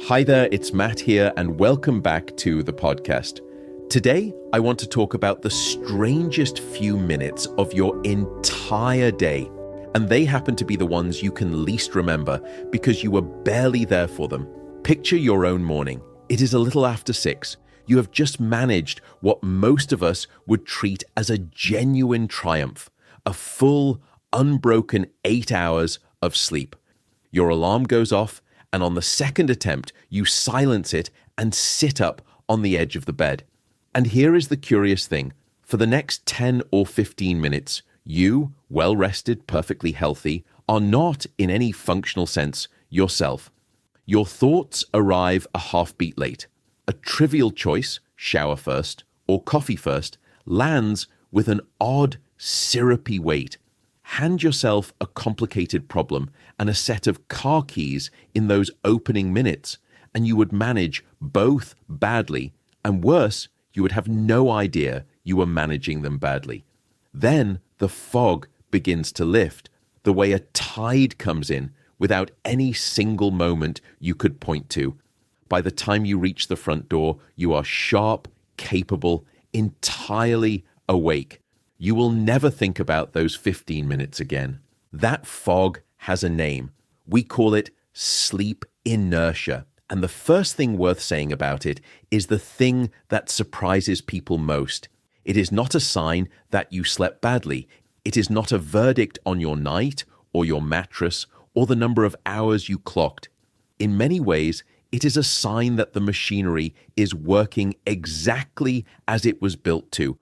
Hi there, it's Matt here, and welcome back to the podcast. Today, I want to talk about the strangest few minutes of your entire day, and they happen to be the ones you can least remember because you were barely there for them. Picture your own morning. It is a little after 6. You have just managed what most of us would treat as a genuine triumph, a full, unbroken 8 hours of sleep. Your alarm goes off, and on the second attempt, you silence it and sit up on the edge of the bed. And here is the curious thing. For the next 10 or 15 minutes, you, well-rested, perfectly healthy, are not, in any functional sense, yourself. Your thoughts arrive a half-beat late. A trivial choice, shower first or coffee first, lands with an odd, syrupy weight. Hand yourself a complicated problem and a set of car keys in those opening minutes, and you would manage both badly, and worse, you would have no idea you were managing them badly. Then the fog begins to lift, the way a tide comes in without any single moment you could point to. By the time you reach the front door, you are sharp, capable, entirely awake. You will never think about those 15 minutes again. That fog has a name. We call it sleep inertia. And the first thing worth saying about it is the thing that surprises people most. It is not a sign that you slept badly. It is not a verdict on your night or your mattress or the number of hours you clocked. In many ways, it is a sign that the machinery is working exactly as it was built to.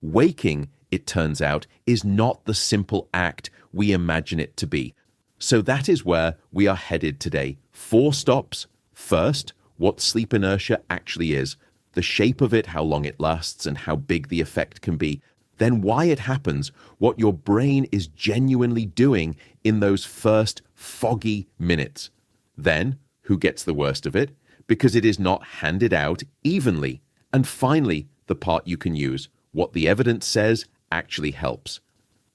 Waking, it turns out, is not the simple act we imagine it to be. So that is where we are headed today. 4 stops. First, what sleep inertia actually is, the shape of it, how long it lasts, and how big the effect can be. Then why it happens, what your brain is genuinely doing in those first foggy minutes. Then, who gets the worst of it, because it is not handed out evenly. And finally, the part you can use, what the evidence says actually helps.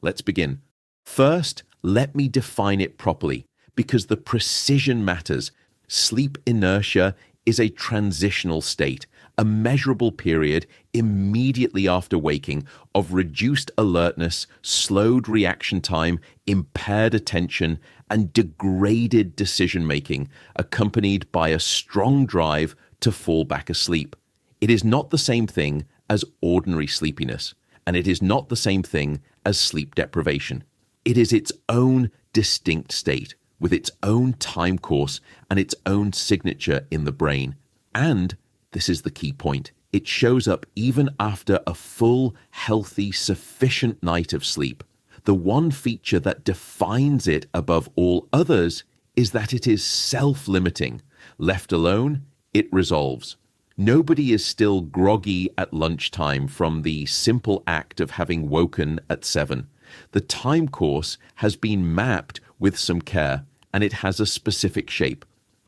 Let's begin. First, let me define it properly, because the precision matters. Sleep inertia is a transitional state, a measurable period immediately after waking of reduced alertness, slowed reaction time, impaired attention, and degraded decision-making, accompanied by a strong drive to fall back asleep. It is not the same thing as ordinary sleepiness, and it is not the same thing as sleep deprivation. It is its own distinct state, with its own time course and its own signature in the brain. And, this is the key point, it shows up even after a full, healthy, sufficient night of sleep. The one feature that defines it above all others is that it is self-limiting. Left alone, it resolves. Nobody is still groggy at lunchtime from the simple act of having woken at 7. The time course has been mapped with some care, and it has a specific shape.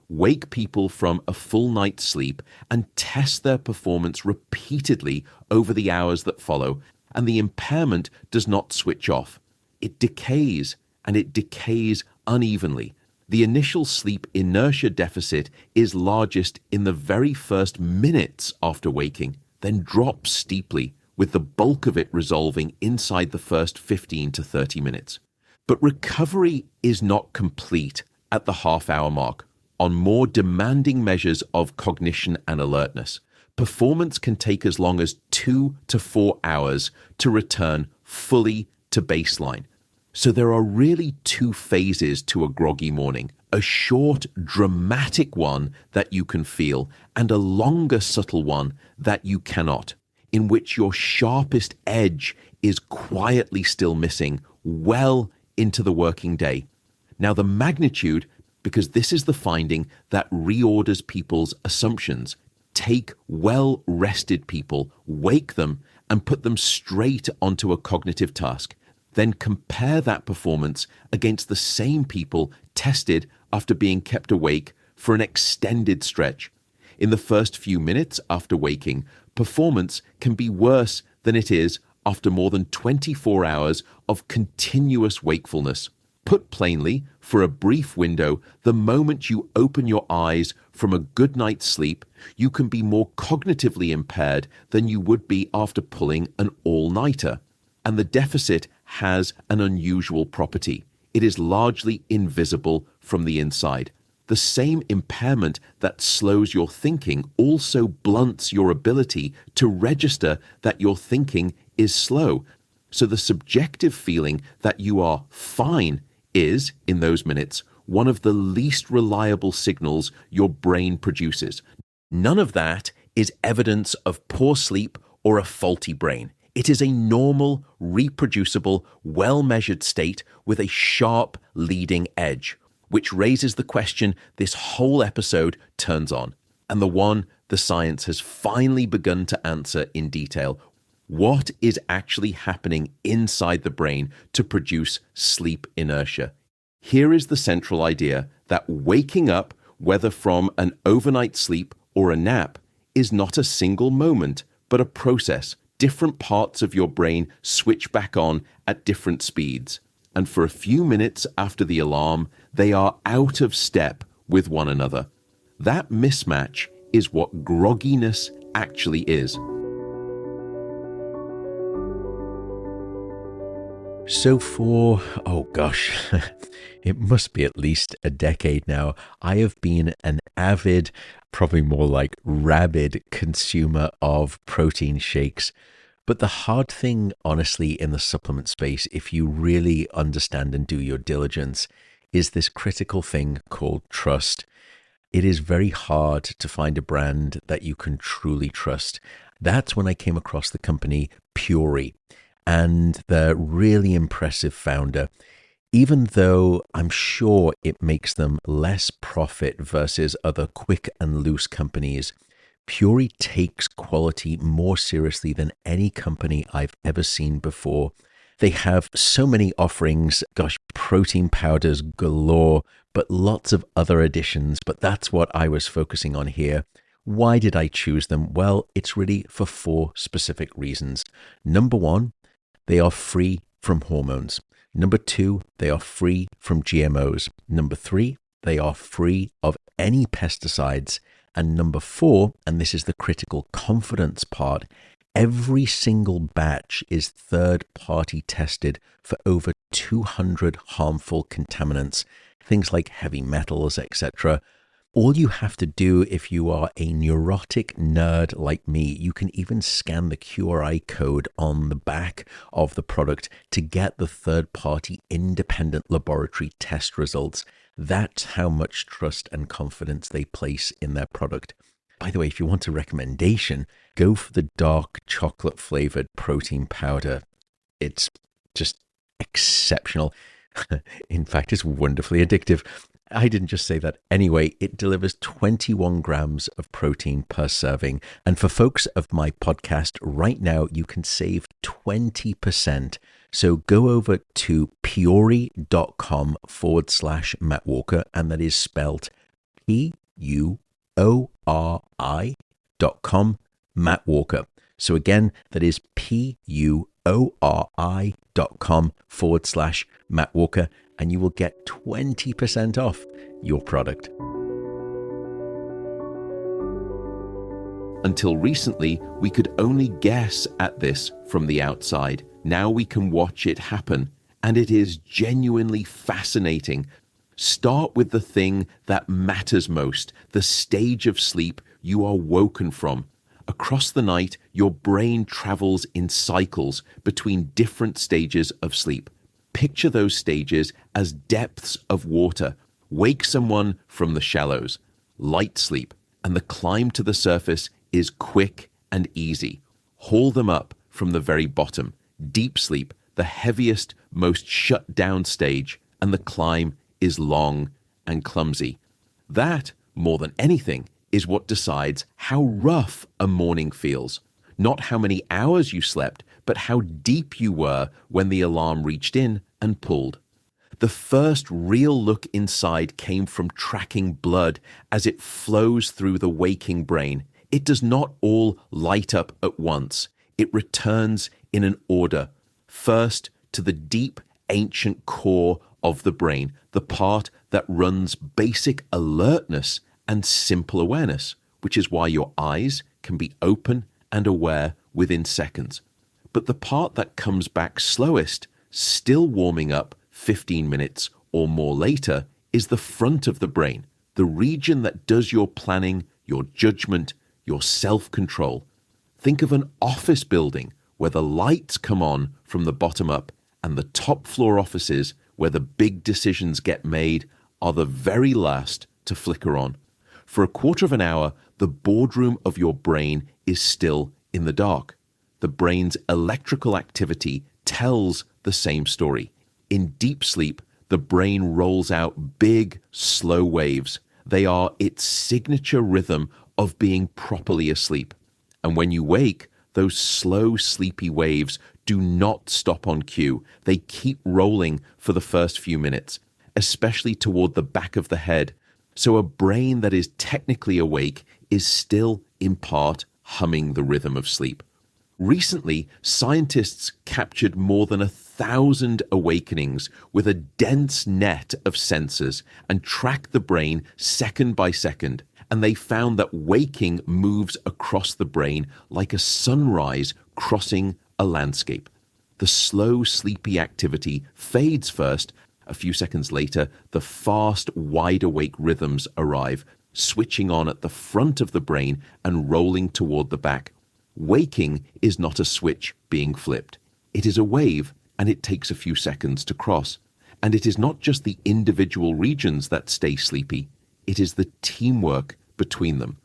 Wake people from a full night's sleep and test their performance repeatedly over the hours that follow, and the impairment does not switch off. It decays, and it decays unevenly. The initial sleep inertia deficit is largest in the very first minutes after waking, then drops steeply, with the bulk of it resolving inside the first 15 to 30 minutes. But recovery is not complete at the half-hour mark. On more demanding measures of cognition and alertness, performance can take as long as 2 to 4 hours to return fully to baseline. So there are really 2 phases to a groggy morning, a short, dramatic one that you can feel, and a longer, subtle one that you cannot, in which your sharpest edge is quietly still missing well into the working day. Now the magnitude, because this is the finding that reorders people's assumptions. Take well-rested people, wake them, and put them straight onto a cognitive task. Then compare that performance against the same people tested after being kept awake for an extended stretch. In the first few minutes after waking, performance can be worse than it is after more than 24 hours of continuous wakefulness. Put plainly, for a brief window, the moment you open your eyes from a good night's sleep, you can be more cognitively impaired than you would be after pulling an all-nighter. And the deficit has an unusual property. It is largely invisible from the inside. The same impairment that slows your thinking also blunts your ability to register that your thinking is slow. So the subjective feeling that you are fine is, in those minutes, one of the least reliable signals your brain produces. None of that is evidence of poor sleep or a faulty brain. It is a normal, reproducible, well-measured state with a sharp leading edge, which raises the question this whole episode turns on, and the one the science has finally begun to answer in detail. What is actually happening inside the brain to produce sleep inertia? Here is the central idea that waking up, whether from an overnight sleep or a nap, is not a single moment, but a process. Different parts of your brain switch back on at different speeds. And for a few minutes after the alarm, they are out of step with one another. That mismatch is what grogginess actually is. So for, it must be at least a decade now, I have been an avid, probably more like rabid consumer of protein shakes. But the hard thing, honestly, in the supplement space, if you really understand and do your diligence, is this critical thing called trust. It is very hard to find a brand that you can truly trust. That's when I came across the company Puri and the really impressive founder. Even though I'm sure it makes them less profit versus other quick and loose companies, Puri takes quality more seriously than any company I've ever seen before. They have so many offerings, protein powders galore, but lots of other additions. But that's what I was focusing on here. Why did I choose them? Well, it's really for 4 specific reasons. Number 1, they are free from hormones. Number 2, they are free from GMOs. Number 3, they are free of any pesticides. And number 4, and this is the critical confidence part, every single batch is third-party tested for over 200 harmful contaminants, things like heavy metals, etc. All you have to do if you are a neurotic nerd like me, you can even scan the QRI code on the back of the product to get the third-party independent laboratory test results. That's how much trust and confidence they place in their product. By the way, if you want a recommendation, go for the dark chocolate flavored protein powder. It's just exceptional. In fact, it's wonderfully addictive. I didn't just say that. Anyway, it delivers 21 grams of protein per serving. And for folks of my podcast right now, you can save 20%. So go over to puri.com/Matt Walker, and that is spelled PUORI.com, Matt Walker. So again, that is PUORI.com/Matt Walker, and you will get 20% off your product. Until recently, we could only guess at this from the outside. Now we can watch it happen, and it is genuinely fascinating. Start with the thing that matters most, the stage of sleep you are woken from. Across the night, your brain travels in cycles between different stages of sleep. Picture those stages as depths of water. Wake someone from the shallows. Light sleep, and the climb to the surface is quick and easy. Haul them up from the very bottom. Deep sleep, the heaviest, most shut down stage, and the climb is long and clumsy. That, more than anything, is what decides how rough a morning feels. Not how many hours you slept, but how deep you were when the alarm reached in and pulled. The first real look inside came from tracking blood as it flows through the waking brain. It does not all light up at once. It returns in an order. First to the deep, ancient core of the brain, the part that runs basic alertness and simple awareness, which is why your eyes can be open and aware within seconds. But the part that comes back slowest, still warming up 15 minutes or more later, is the front of the brain, the region that does your planning, your judgment, your self-control. Think of an office building where the lights come on from the bottom up, and the top floor offices where the big decisions get made are the very last to flicker on. For a quarter of an hour, the boardroom of your brain is still in the dark. The brain's electrical activity tells the same story. In deep sleep, the brain rolls out big, slow waves. They are its signature rhythm of being properly asleep. And when you wake, those slow, sleepy waves do not stop on cue. They keep rolling for the first few minutes, especially toward the back of the head. So a brain that is technically awake is still, in part, humming the rhythm of sleep. Recently, scientists captured more than 1,000 awakenings with a dense net of sensors and tracked the brain second by second. And they found that waking moves across the brain like a sunrise crossing a landscape. The slow, sleepy activity fades first. A few seconds later, the fast, wide-awake rhythms arrive, switching on at the front of the brain and rolling toward the back. Waking is not a switch being flipped. It is a wave, and it takes a few seconds to cross. And it is not just the individual regions that stay sleepy. It is the teamwork between them.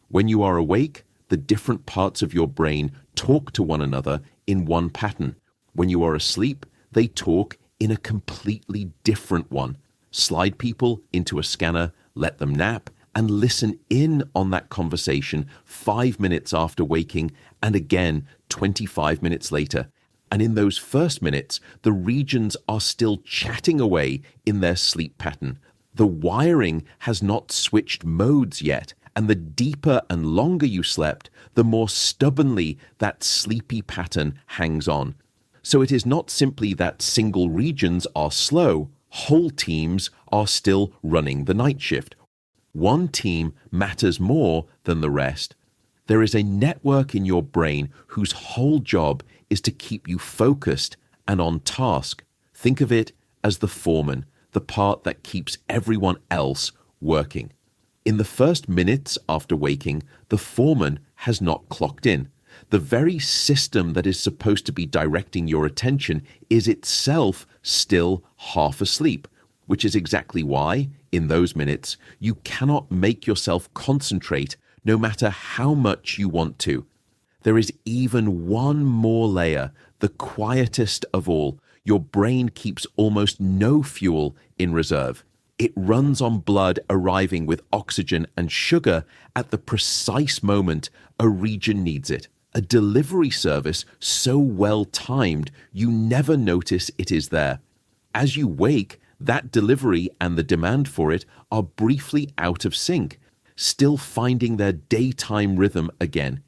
When you are awake, the different parts of your brain talk to one another in one pattern. When you are asleep, they talk in a completely different one. Slide people into a scanner, let them nap, and listen in on that conversation 5 minutes after waking, and again 25 minutes later. And in those first minutes, the regions are still chatting away in their sleep pattern. The wiring has not switched modes yet, and the deeper and longer you slept, the more stubbornly that sleepy pattern hangs on. So it is not simply that single regions are slow, whole teams are still running the night shift. One team matters more than the rest. There is a network in your brain whose whole job is to keep you focused and on task. Think of it as the foreman, the part that keeps everyone else working. In the first minutes after waking, the foreman has not clocked in. The very system that is supposed to be directing your attention is itself still half asleep, which is exactly why, in those minutes, you cannot make yourself concentrate no matter how much you want to. There is even one more layer, the quietest of all. Your brain keeps almost no fuel in reserve. It runs on blood arriving with oxygen and sugar at the precise moment a region needs it. A delivery service so well timed you never notice it is there. As you wake, that delivery and the demand for it are briefly out of sync, still finding their daytime rhythm again.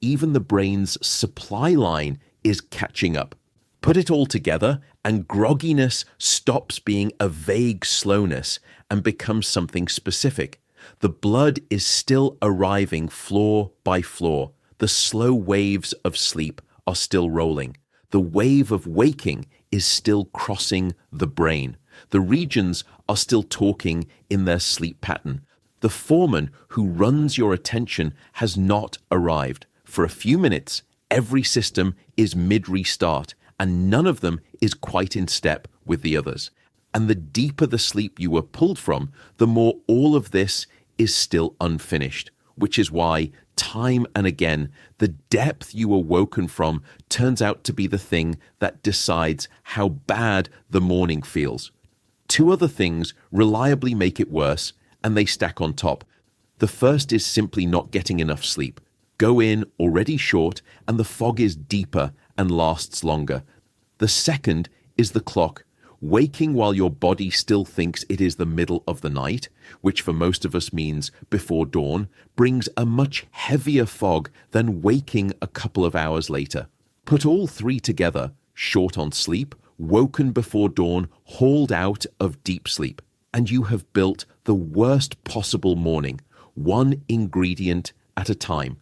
Even the brain's supply line is catching up. Put it all together, and grogginess stops being a vague slowness and becomes something specific. The blood is still arriving floor by floor. The slow waves of sleep are still rolling. The wave of waking is still crossing the brain. The regions are still talking in their sleep pattern. The foreman who runs your attention has not arrived. For a few minutes, every system is mid-restart, and none of them is quite in step with the others. And the deeper the sleep you were pulled from, the more all of this is still unfinished, which is why, time and again, the depth you were woken from turns out to be the thing that decides how bad the morning feels. Two other things reliably make it worse, and they stack on top. The first is simply not getting enough sleep. Go in already short, and the fog is deeper and lasts longer. The second is the clock. Waking while your body still thinks it is the middle of the night, which for most of us means before dawn, brings a much heavier fog than waking a couple of hours later. Put all three together, short on sleep, woken before dawn, hauled out of deep sleep, and you have built the worst possible morning, one ingredient at a time,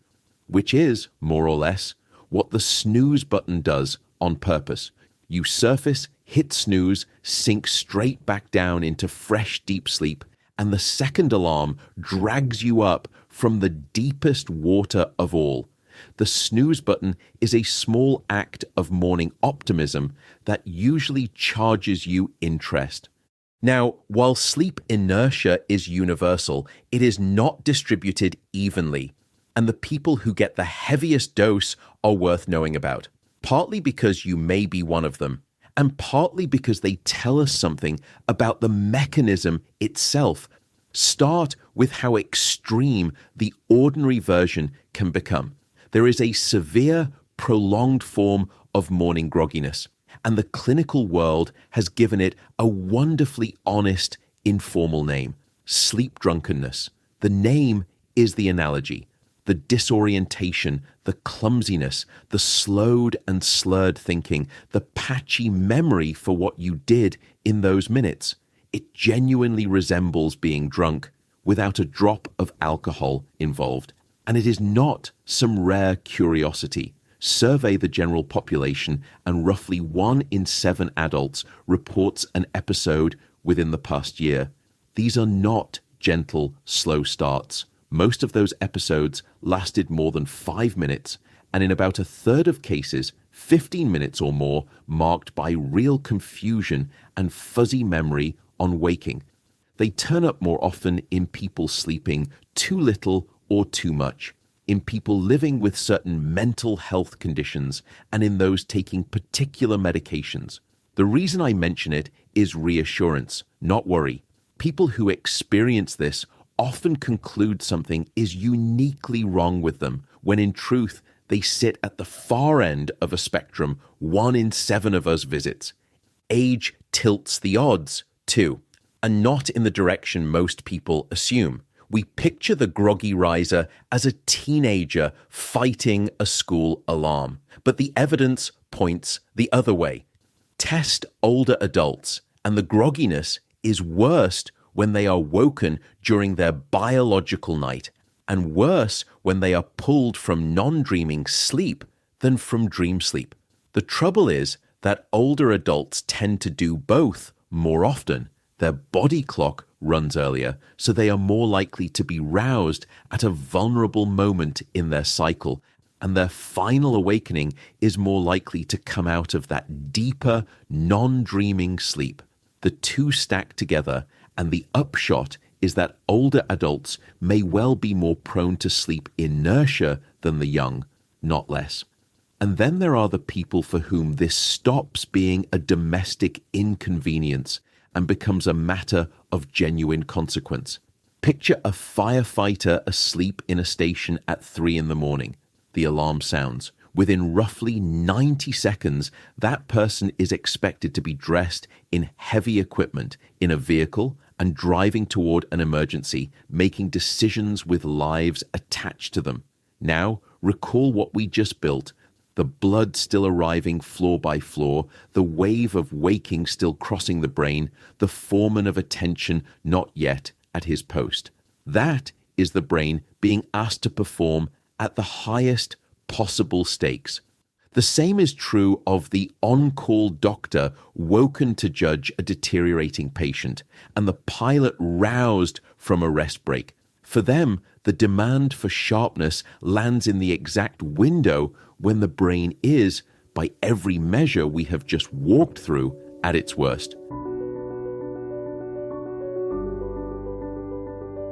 which is, more or less, what the snooze button does on purpose. You surface, hit snooze, sink straight back down into fresh deep sleep, and the second alarm drags you up from the deepest water of all. The snooze button is a small act of morning optimism that usually charges you interest. Now, while sleep inertia is universal, it is not distributed evenly, and the people who get the heaviest dose are worth knowing about, partly because you may be one of them, and partly because they tell us something about the mechanism itself. Start with how extreme the ordinary version can become. There is a severe, prolonged form of morning grogginess, and the clinical world has given it a wonderfully honest, informal name: sleep drunkenness. The name is the analogy. The disorientation, the clumsiness, the slowed and slurred thinking, the patchy memory for what you did in those minutes. It genuinely resembles being drunk without a drop of alcohol involved. And it is not some rare curiosity. Survey the general population, and roughly 1 in 7 adults reports an episode within the past year. These are not gentle, slow starts. Most of those episodes lasted more than 5 minutes, and in about a third of cases, 15 minutes or more, marked by real confusion and fuzzy memory on waking. They turn up more often in people sleeping too little or too much, in people living with certain mental health conditions, and in those taking particular medications. The reason I mention it is reassurance, not worry. People who experience this often conclude something is uniquely wrong with them, when in truth they sit at the far end of a spectrum 1 in 7 of us visits. Age tilts the odds, too, and not in the direction most people assume. We picture the groggy riser as a teenager fighting a school alarm, but the evidence points the other way. Test older adults, and the grogginess is worst when they are woken during their biological night, and worse when they are pulled from non-dreaming sleep than from dream sleep. The trouble is that older adults tend to do both more often. Their body clock runs earlier, so they are more likely to be roused at a vulnerable moment in their cycle, and their final awakening is more likely to come out of that deeper, non-dreaming sleep. The two stack together, and the upshot is that older adults may well be more prone to sleep inertia than the young, not less. And then there are the people for whom this stops being a domestic inconvenience and becomes a matter of genuine consequence. Picture a firefighter asleep in a station at 3 a.m. The alarm sounds. Within roughly 90 seconds, that person is expected to be dressed in heavy equipment in a vehicle and driving toward an emergency, making decisions with lives attached to them. Now, recall what we just built. The blood still arriving floor by floor, the wave of waking still crossing the brain, the foreman of attention not yet at his post. That is the brain being asked to perform at the highest possible stakes. The same is true of the on-call doctor woken to judge a deteriorating patient, and the pilot roused from a rest break. For them, the demand for sharpness lands in the exact window when the brain is, by every measure we have just walked through, at its worst.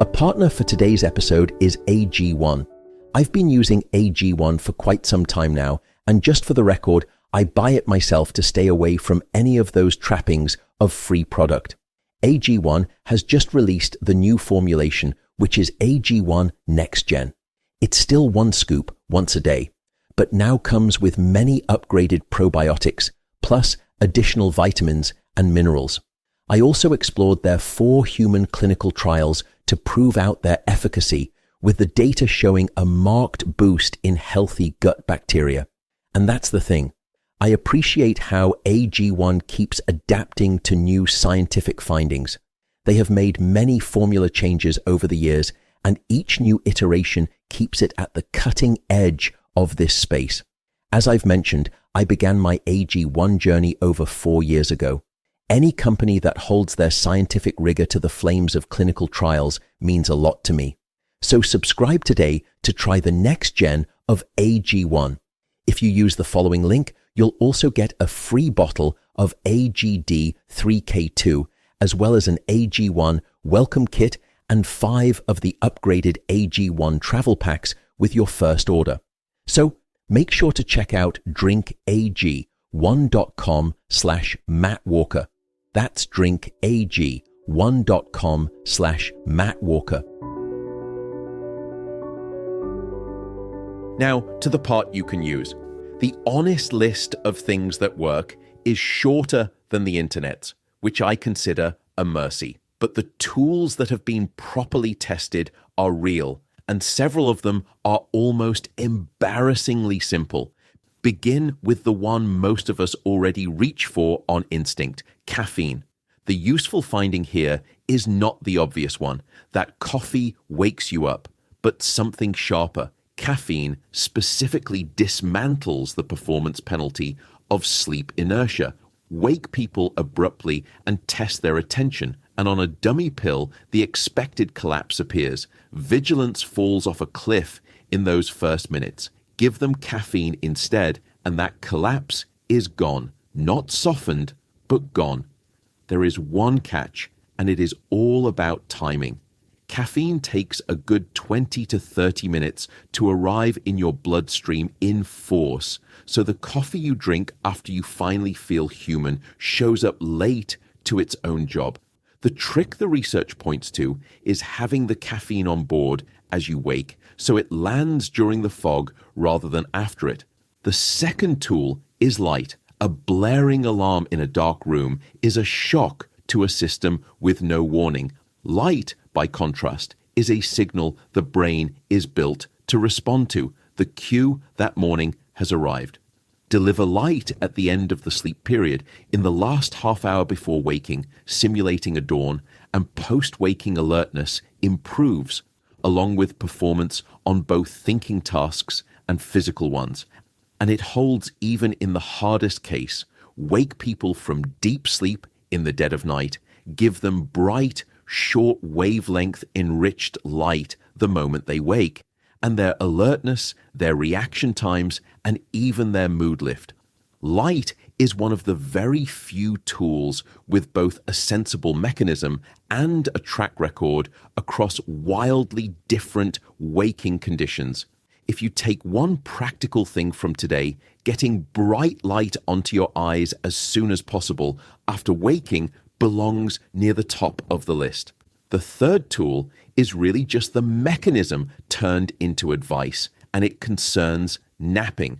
A partner for today's episode is AG1. I've been using AG1 for quite some time now, and just for the record, I buy it myself to stay away from any of those trappings of free product. AG1 has just released the new formulation, which is AG1 Next Gen. It's still 1 scoop once a day, but now comes with many upgraded probiotics, plus additional vitamins and minerals. I also explored their 4 human clinical trials to prove out their efficacy, with the data showing a marked boost in healthy gut bacteria. And that's the thing. I appreciate how AG1 keeps adapting to new scientific findings. They have made many formula changes over the years, and each new iteration keeps it at the cutting edge of this space. As I've mentioned, I began my AG1 journey over 4 years ago. Any company that holds their scientific rigor to the flames of clinical trials means a lot to me. So subscribe today to try the next gen of AG1. If you use the following link, you'll also get a free bottle of AGD 3K2, as well as an AG1 welcome kit and 5 of the upgraded AG1 travel packs with your first order. So make sure to check out drinkag1.com/Matt Walker. That's drinkag1.com/Matt Walker. Now, to the part you can use. The honest list of things that work is shorter than the internet's, which I consider a mercy. But the tools that have been properly tested are real, and several of them are almost embarrassingly simple. Begin with the one most of us already reach for on instinct, caffeine. The useful finding here is not the obvious one, that coffee wakes you up, but something sharper. Caffeine specifically dismantles the performance penalty of sleep inertia. Wake people abruptly and test their attention, and on a dummy pill, the expected collapse appears. Vigilance falls off a cliff in those first minutes. Give them caffeine instead, and that collapse is gone. Not softened, but gone. There is one catch, and it is all about timing. Caffeine takes a good 20 to 30 minutes to arrive in your bloodstream in force, so the coffee you drink after you finally feel human shows up late to its own job. The trick the research points to is having the caffeine on board as you wake, so it lands during the fog rather than after it. The second tool is light. A blaring alarm in a dark room is a shock to a system with no warning. Light, by contrast, is a signal the brain is built to respond to. The cue that morning has arrived. Deliver light at the end of the sleep period, in the last half hour before waking, simulating a dawn, and post-waking alertness improves, along with performance on both thinking tasks and physical ones. And it holds even in the hardest case. Wake people from deep sleep in the dead of night. Give them bright, short wavelength enriched light the moment they wake, and their alertness, their reaction times, and even their mood lift. Light is one of the very few tools with both a sensible mechanism and a track record across wildly different waking conditions. If you take one practical thing from today, getting bright light onto your eyes as soon as possible after waking belongs near the top of the list. The third tool is really just the mechanism turned into advice, and it concerns napping.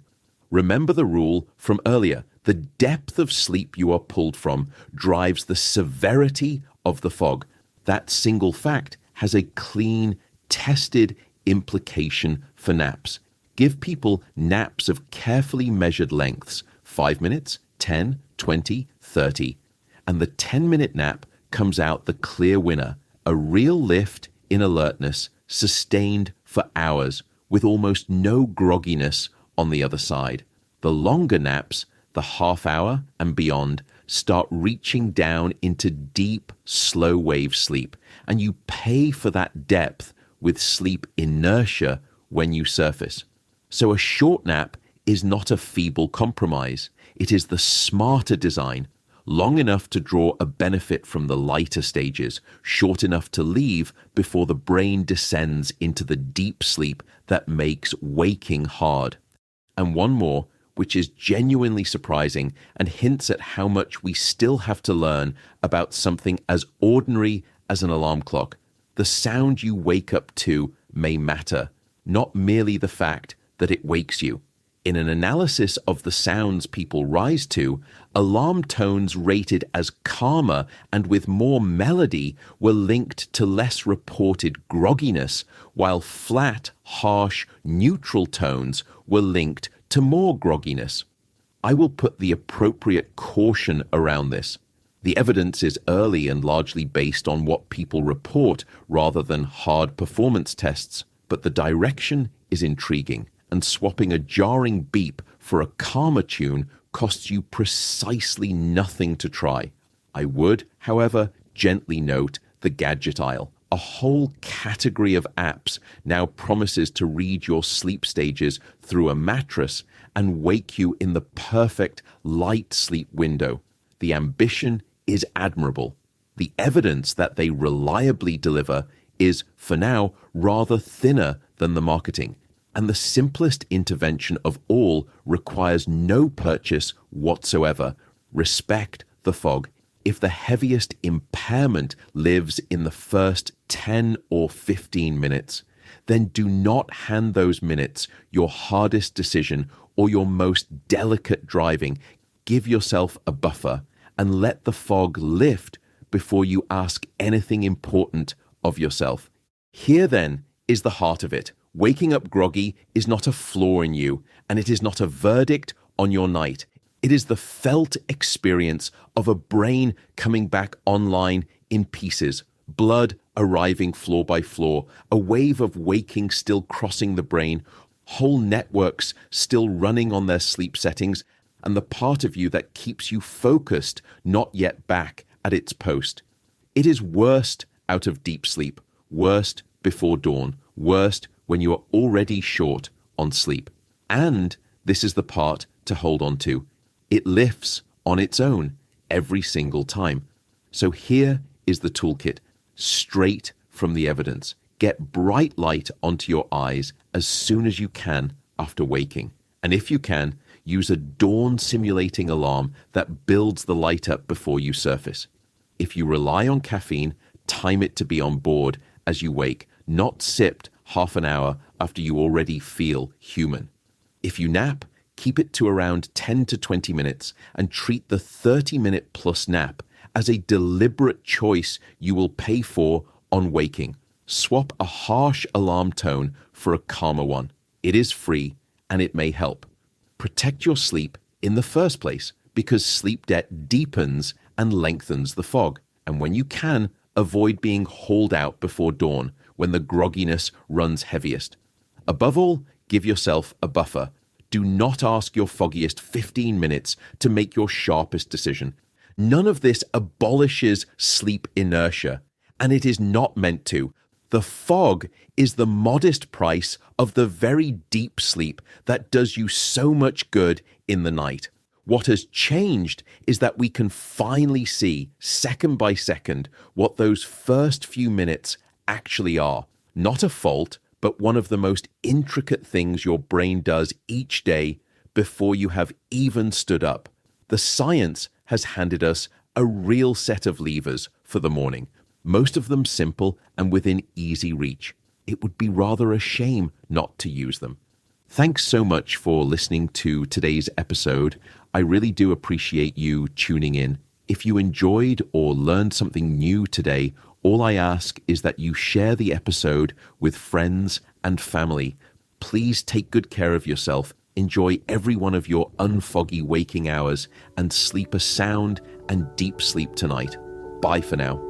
Remember the rule from earlier. The depth of sleep you are pulled from drives the severity of the fog. That single fact has a clean, tested implication for naps. Give people naps of carefully measured lengths, 5 minutes, 10, 20, 30. And the 10-minute nap comes out the clear winner, a real lift in alertness sustained for hours with almost no grogginess on the other side. The longer naps, the half hour and beyond, start reaching down into deep, slow wave sleep, and you pay for that depth with sleep inertia when you surface. So a short nap is not a feeble compromise. It is the smarter design, long enough to draw a benefit from the lighter stages, short enough to leave before the brain descends into the deep sleep that makes waking hard. And one more, which is genuinely surprising and hints at how much we still have to learn about something as ordinary as an alarm clock. The sound you wake up to may matter, not merely the fact that it wakes you. In an analysis of the sounds people rise to, alarm tones rated as calmer and with more melody were linked to less reported grogginess, while flat, harsh, neutral tones were linked to more grogginess. I will put the appropriate caution around this. The evidence is early and largely based on what people report rather than hard performance tests, but the direction is intriguing, and swapping a jarring beep for a calmer tune costs you precisely nothing to try. I would, however, gently note the gadget aisle. A whole category of apps now promises to read your sleep stages through a mattress and wake you in the perfect light sleep window. The ambition is admirable. The evidence that they reliably deliver is, for now, rather thinner than the marketing. And the simplest intervention of all requires no purchase whatsoever. Respect the fog. If the heaviest impairment lives in the first 10 or 15 minutes, then do not hand those minutes your hardest decision or your most delicate driving. Give yourself a buffer and let the fog lift before you ask anything important of yourself. Here then is the heart of it. Waking up groggy is not a flaw in you, and it is not a verdict on your night. It is the felt experience of a brain coming back online in pieces, blood arriving floor by floor, a wave of waking still crossing the brain, whole networks still running on their sleep settings, and the part of you that keeps you focused not yet back at its post. It is worst out of deep sleep, worst before dawn, worst when you are already short on sleep. And this is the part to hold on to. It lifts on its own every single time. So here is the toolkit, straight from the evidence. Get bright light onto your eyes as soon as you can after waking. And if you can, use a dawn simulating alarm that builds the light up before you surface. If you rely on caffeine, time it to be on board as you wake, not sipped half an hour after you already feel human. If you nap, keep it to around 10 to 20 minutes and treat the 30-minute plus nap as a deliberate choice you will pay for on waking. Swap a harsh alarm tone for a calmer one. It is free and it may help. Protect your sleep in the first place because sleep debt deepens and lengthens the fog. And when you can, avoid being hauled out before dawn when the grogginess runs heaviest. Above all, give yourself a buffer. Do not ask your foggiest 15 minutes to make your sharpest decision. None of this abolishes sleep inertia, and it is not meant to. The fog is the modest price of the very deep sleep that does you so much good in the night. What has changed is that we can finally see, second by second, what those first few minutes actually are. Not a fault, but one of the most intricate things your brain does each day before you have even stood up. The science has handed us a real set of levers for the morning, most of them simple and within easy reach. It would be rather a shame not to use them. Thanks so much for listening to today's episode. I really do appreciate you tuning in. If you enjoyed or learned something new today, all I ask is that you share the episode with friends and family. Please take good care of yourself. Enjoy every one of your unfoggy waking hours and sleep a sound and deep sleep tonight. Bye for now.